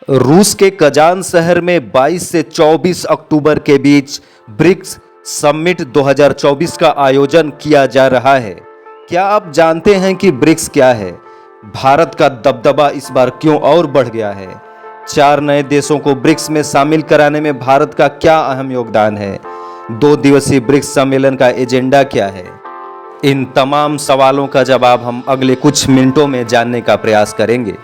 रूस के कजान शहर में 22 से 24 अक्टूबर के बीच ब्रिक्स समिट 2024 का आयोजन किया जा रहा है। क्या आप जानते हैं कि ब्रिक्स क्या है? भारत का दबदबा इस बार क्यों और बढ़ गया है? 4 नए देशों को ब्रिक्स में शामिल कराने में भारत का क्या अहम योगदान है? 2 दिवसीय ब्रिक्स सम्मेलन का एजेंडा क्या है? इन तमाम सवालों का जवाब हम अगले कुछ मिनटों में जानने का प्रयास करेंगे।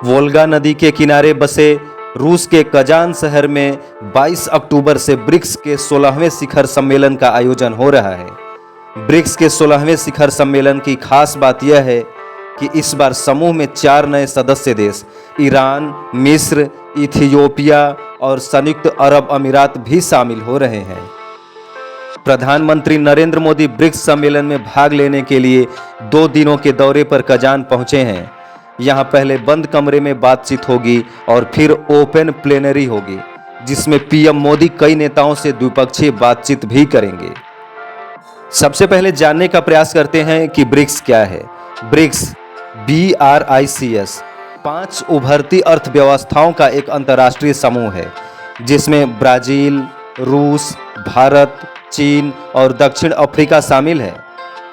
वोल्गा नदी के किनारे बसे रूस के कजान शहर में 22 अक्टूबर से ब्रिक्स के 16वें शिखर सम्मेलन का आयोजन हो रहा है। ब्रिक्स के 16वें शिखर सम्मेलन की खास बात यह है कि इस बार समूह में 4 नए सदस्य देश ईरान, मिस्र, इथियोपिया और संयुक्त अरब अमीरात भी शामिल हो रहे हैं। प्रधानमंत्री नरेंद्र मोदी ब्रिक्स सम्मेलन में भाग लेने के लिए 2 दिनों के दौरे पर कजान पहुंचे हैं। यहां पहले बंद कमरे में बातचीत होगी और फिर ओपन प्लेनरी होगी, जिसमें पीएम मोदी कई नेताओं से द्विपक्षीय बातचीत भी करेंगे। सबसे पहले जानने का प्रयास करते हैं कि ब्रिक्स क्या है। ब्रिक्स BRICS 5 उभरती अर्थव्यवस्थाओं का एक अंतर्राष्ट्रीय समूह है, जिसमें ब्राजील, रूस, भारत, चीन और दक्षिण अफ्रीका शामिल है।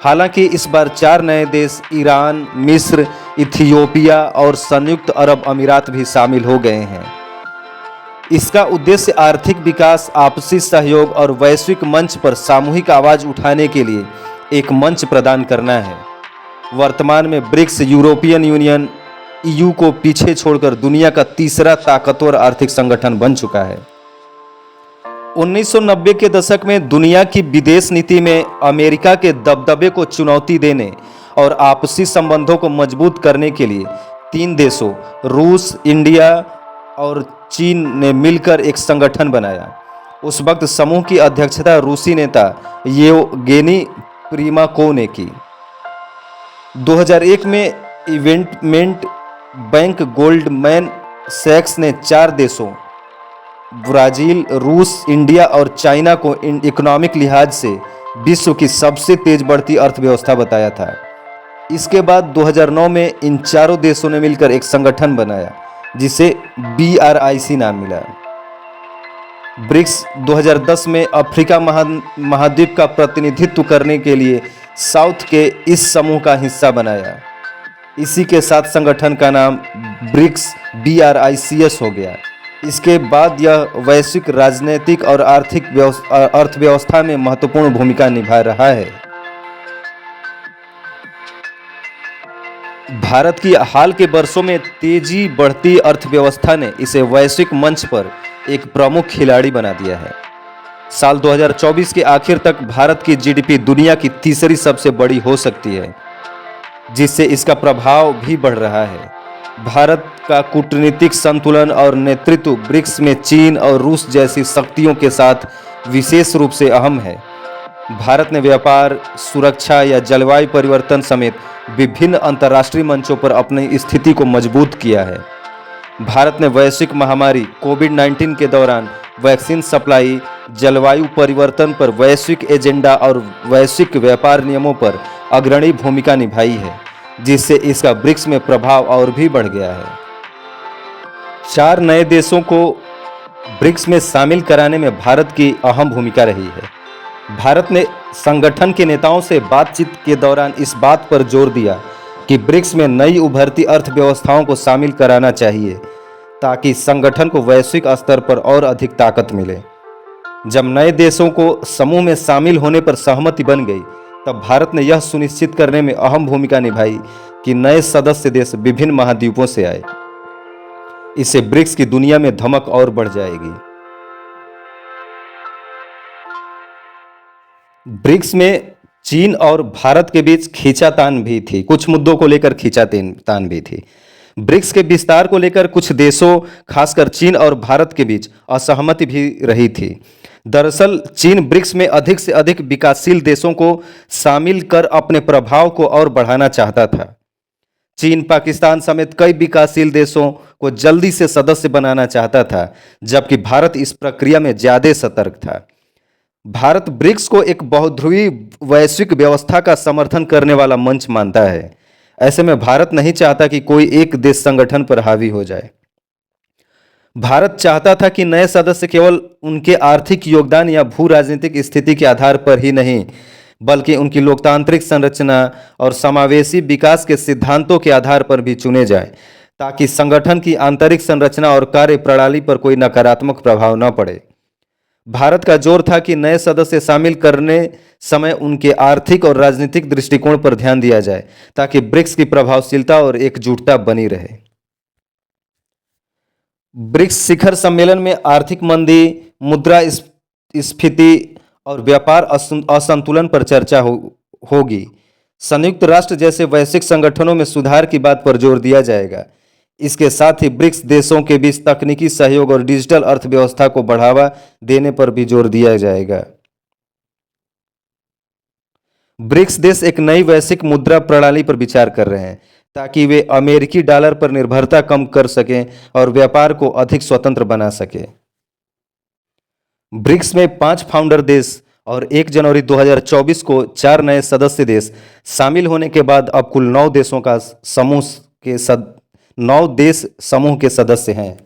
हालांकि इस बार 4 नए देश ईरान, मिस्र, इथियोपिया और संयुक्त अरब अमीरात भी शामिल हो गए हैं। इसका उद्देश्य आर्थिक विकास, आपसी सहयोग और वैश्विक मंच पर सामूहिक आवाज उठाने के लिए एक मंच प्रदान करना है। वर्तमान में ब्रिक्स यूरोपियन यूनियन EU को पीछे छोड़कर दुनिया का तीसरा ताकतवर आर्थिक संगठन बन चुका है। 1990 के दशक में दुनिया की विदेश नीति में अमेरिका के दबदबे को चुनौती देने और आपसी संबंधों को मजबूत करने के लिए 3 देशों रूस, इंडिया और चीन ने मिलकर एक संगठन बनाया। उस वक्त समूह की अध्यक्षता रूसी नेता येवगेनी प्रिमाकोव ने की। 2001 में इन्वेस्टमेंट बैंक गोल्डमैन सैक्स ने 4 देशों ब्राजील, रूस, इंडिया और चाइना को इकोनॉमिक लिहाज से विश्व की सबसे तेज बढ़ती अर्थव्यवस्था बताया था। इसके बाद 2009 में इन चारों देशों ने मिलकर एक संगठन बनाया, जिसे BRIC नाम मिला। ब्रिक्स 2010 में अफ्रीका महाद्वीप का प्रतिनिधित्व करने के लिए साउथ के इस समूह का हिस्सा बनाया। इसी के साथ संगठन का नाम ब्रिक्स BRICS हो गया। इसके बाद यह वैश्विक राजनीतिक और आर्थिक अर्थव्यवस्था में महत्वपूर्ण भूमिका निभा रहा है। भारत की हाल के वर्षों में तेजी बढ़ती अर्थव्यवस्था ने इसे वैश्विक मंच पर एक प्रमुख खिलाड़ी बना दिया है। साल 2024 के आखिर तक भारत की GDP दुनिया की तीसरी सबसे बड़ी हो सकती है, जिससे इसका प्रभाव भी बढ़ रहा है। भारत का कूटनीतिक संतुलन और नेतृत्व ब्रिक्स में चीन और रूस जैसी शक्तियों के साथ विशेष रूप से अहम है। भारत ने व्यापार, सुरक्षा या जलवायु परिवर्तन समेत विभिन्न अंतर्राष्ट्रीय मंचों पर अपनी स्थिति को मजबूत किया है। भारत ने वैश्विक महामारी कोविड-19 के दौरान वैक्सीन सप्लाई, जलवायु परिवर्तन पर वैश्विक एजेंडा और वैश्विक व्यापार नियमों पर अग्रणी भूमिका निभाई है, जिससे इसका ब्रिक्स में प्रभाव और भी बढ़ गया है। 4 नए देशों को ब्रिक्स में शामिल कराने में भारत की अहम भूमिका रही है। भारत ने संगठन के नेताओं से बातचीत के दौरान इस बात पर जोर दिया कि ब्रिक्स में नई उभरती अर्थव्यवस्थाओं को शामिल कराना चाहिए, ताकि संगठन को वैश्विक स्तर पर और अधिक ताकत मिले। जब नए देशों को समूह में शामिल होने पर सहमति बन गई, तब भारत ने यह सुनिश्चित करने में अहम भूमिका निभाई कि नए सदस्य देश विभिन्न महाद्वीपों से आए। इससे ब्रिक्स की दुनिया में धमक और बढ़ जाएगी। ब्रिक्स में चीन और भारत के बीच खींचातान भी थी, कुछ मुद्दों को लेकर खींचातान भी थी। ब्रिक्स के विस्तार को लेकर कुछ देशों, खासकर चीन और भारत के बीच असहमति भी रही थी। दरअसल चीन ब्रिक्स में अधिक से अधिक विकासशील देशों को शामिल कर अपने प्रभाव को और बढ़ाना चाहता था। चीन पाकिस्तान समेत कई विकासशील देशों को जल्दी से सदस्य बनाना चाहता था, जबकि भारत इस प्रक्रिया में ज्यादा सतर्क था। भारत ब्रिक्स को एक बहुध्रुवी वैश्विक व्यवस्था का समर्थन करने वाला मंच मानता है। ऐसे में भारत नहीं चाहता कि कोई एक देश संगठन पर हावी हो जाए। भारत चाहता था कि नए सदस्य केवल उनके आर्थिक योगदान या भू राजनीतिक स्थिति के आधार पर ही नहीं, बल्कि उनकी लोकतांत्रिक संरचना और समावेशी विकास के सिद्धांतों के आधार पर भी चुने जाएं, ताकि संगठन की आंतरिक संरचना और कार्य प्रणाली पर कोई नकारात्मक प्रभाव न पड़े। भारत का जोर था कि नए सदस्य शामिल करने समय उनके आर्थिक और राजनीतिक दृष्टिकोण पर ध्यान दिया जाए, ताकि ब्रिक्स की प्रभावशीलता और एकजुटता बनी रहे। ब्रिक्स शिखर सम्मेलन में आर्थिक मंदी, मुद्रास्फीति और व्यापार असंतुलन पर चर्चा होगी। संयुक्त राष्ट्र जैसे वैश्विक संगठनों में सुधार की बात पर जोर दिया जाएगा। इसके साथ ही ब्रिक्स देशों के बीच तकनीकी सहयोग और डिजिटल अर्थव्यवस्था को बढ़ावा देने पर भी जोर दिया जाएगा। ब्रिक्स देश एक नई वैश्विक मुद्रा प्रणाली पर विचार कर रहे हैं, ताकि वे अमेरिकी डॉलर पर निर्भरता कम कर सकें और व्यापार को अधिक स्वतंत्र बना सकें। ब्रिक्स में 5 फाउंडर देश और 1 जनवरी 2024 को 4 नए सदस्य देश शामिल होने के बाद अब कुल 9 देश समूह के सदस्य हैं।